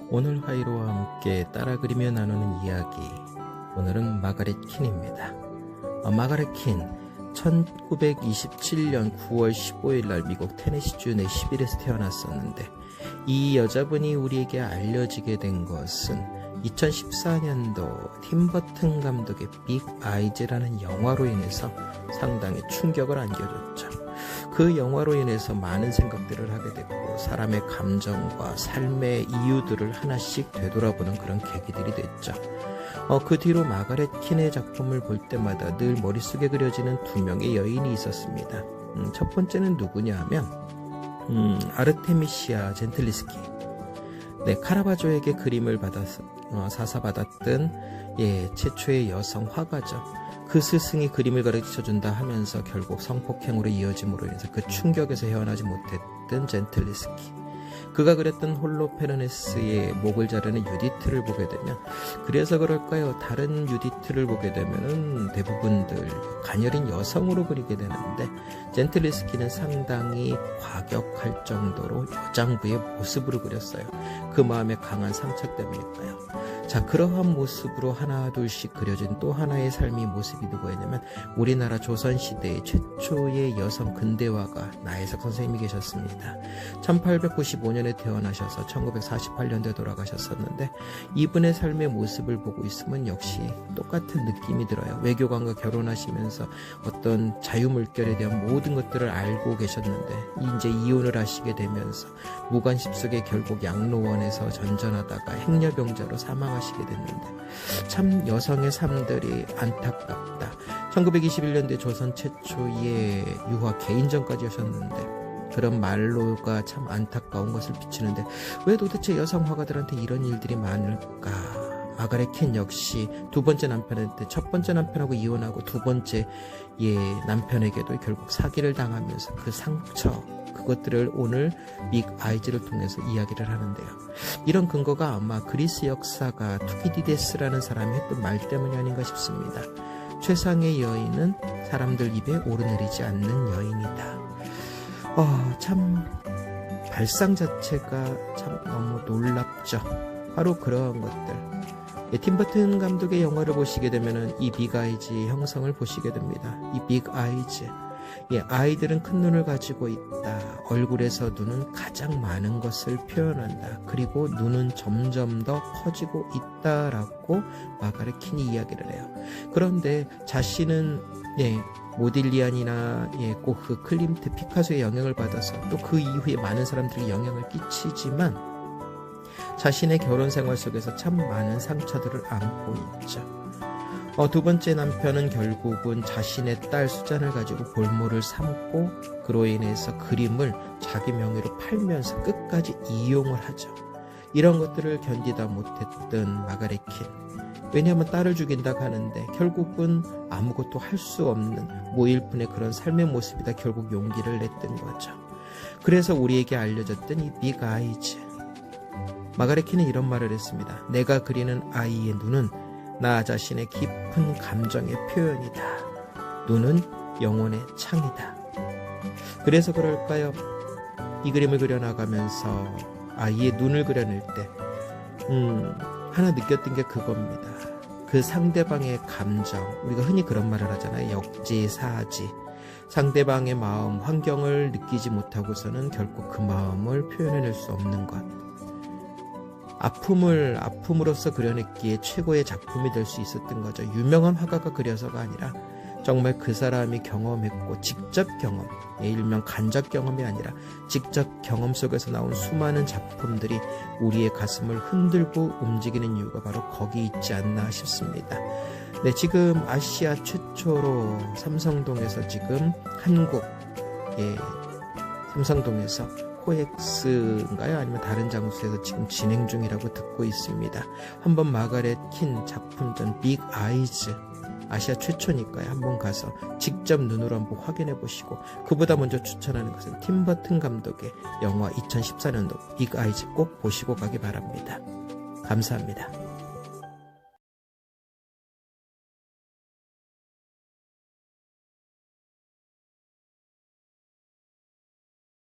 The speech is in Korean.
오늘 하이로와 함께 따라 그리며 나누는 이야기. 오늘은 마가렛 킨입니다. 마가렛 킨 1927년 9월 15일 날 미국 테네시주 내시빌에서 태어났었는데, 이 여자분이 우리에게 알려지게 된 것은 2014년도 팀 버튼 감독의 빅 아이즈라는 영화로 인해서 상당히 충격을 안겨줬죠. 그 영화로 인해서 많은 생각들을 하게 됐고, 사람의 감정과 삶의 이유들을 하나씩 되돌아보는 그런 계기들이 됐죠. 그 뒤로 마가렛 킨의 작품을 볼 때마다 늘 머릿속에 그려지는 두 명의 여인이 있었습니다. 첫 번째는 누구냐 하면 아르테미시아 젠틀리스키. 카라바조에게 그림을 받아서 사사받았던 최초의 여성 화가죠. 그 스승이 그림을 가르쳐준다 하면서 결국 성폭행으로 이어짐으로 인해서 그 충격에서 헤어나지 못했던 젠틀리스키. 그가 그렸던 홀로페르네스의 목을 자르는 유디트를 보게 되면, 그래서 그럴까요? 다른 유디트를 보게 되면은 대부분들 가녀린 여성으로 그리게 되는데, 젠틀리스키는 상당히 과격할 정도로 여장부의 모습으로 그렸어요. 그 마음의 강한 상처 때문일까요? 자, 그러한 모습으로 하나 둘씩 그려진 또 하나의 삶의 모습이 누구였냐면, 우리나라 조선시대의 최초의 여성 근대화가 나혜석 선생님이 계셨습니다. 1895년에 태어나셔서 1948년도에 돌아가셨었는데, 이분의 삶의 모습을 보고 있으면 역시 똑같은 느낌이 들어요. 외교관과 결혼하시면서 어떤 자유물결에 대한 모든 것들을 알고 계셨는데, 이제 이혼을 하시게 되면서 무관십 속에 결국 양로원에서 전전하다가 행여병자로 사망하시게 됐는데, 참 여성의 삶들이 안타깝다. 1921년도에 조선 최초의 유화 개인전까지 하셨는데, 그런 말로가 참 안타까운 것을 비추는데, 왜 도대체 여성 화가들한테 이런 일들이 많을까? 마가렛 킨 역시 두 번째 남편한테, 첫 번째 남편하고 이혼하고 두 번째 남편에게도 결국 사기를 당하면서 그 상처, 그것들을 오늘 빅 아이즈를 통해서 이야기를 하는데요. 이런 근거가 아마 그리스 역사가 투키디데스라는 사람이 했던 말 때문이 아닌가 싶습니다. 최상의 여인은 사람들 입에 오르내리지 않는 여인이다. 참 발상 자체가 참 너무 놀랍죠. 바로 그러한 것들. 팀 버튼 감독의 영화를 보시게 되면은 이 빅 아이즈의 형성을 보시게 됩니다. 이 빅 아이즈. 아이들은 큰 눈을 가지고 있다. 얼굴에서 눈은 가장 많은 것을 표현한다. 그리고 눈은 점점 더 커지고 있다라고 마가렛 킨이 이야기를 해요. 그런데 자신은 모딜리안이나 꼭 그 클림트 피카소의 영향을 받아서 또 그 이후에 많은 사람들이 영향을 끼치지만, 자신의 결혼 생활 속에서 참 많은 상처들을 안고 있죠. 두 번째 남편은 결국은 자신의 딸 수잔을 가지고 볼모를 삼고, 그로 인해서 그림을 자기 명의로 팔면서 끝까지 이용을 하죠. 이런 것들을 견디다 못했던 마가렛 킨. 왜냐하면 딸을 죽인다고 하는데 결국은 아무것도 할 수 없는 무일푼의 그런 삶의 모습이다 결국 용기를 냈던 거죠. 그래서 우리에게 알려졌던 이 빅 아이즈. 마가렛 킨은 이런 말을 했습니다. 내가 그리는 아이의 눈은 나 자신의 깊은 감정의 표현이다. 눈은 영혼의 창이다. 그래서 그럴까요? 이 그림을 그려나가면서 아이의 눈을 그려낼 때 하나 느꼈던 게 그겁니다. 그 상대방의 감정, 우리가 흔히 그런 말을 하잖아요. 역지사지. 상대방의 마음, 환경을 느끼지 못하고서는 결국 그 마음을 표현해낼 수 없는 것. 아픔을 아픔으로써 그려냈기에 최고의 작품이 될 수 있었던 거죠. 유명한 화가가 그려서가 아니라 정말 그 사람이 경험했고 직접 경험, 일명 간접 경험이 아니라 직접 경험 속에서 나온 수많은 작품들이 우리의 가슴을 흔들고 움직이는 이유가 바로 거기 있지 않나 싶습니다. 지금 아시아 최초로 삼성동에서 지금 한국 삼성동에서 코엑스인가요? 아니면 다른 장소에서 지금 진행 중이라고 듣고 있습니다. 한번 마가렛 킨 작품전 빅 아이즈, 아시아 최초니까요. 한번 가서 직접 눈으로 한번 확인해 보시고, 그보다 먼저 추천하는 것은 팀 버튼 감독의 영화 2014년도 빅 아이즈 꼭 보시고 가기 바랍니다. 감사합니다.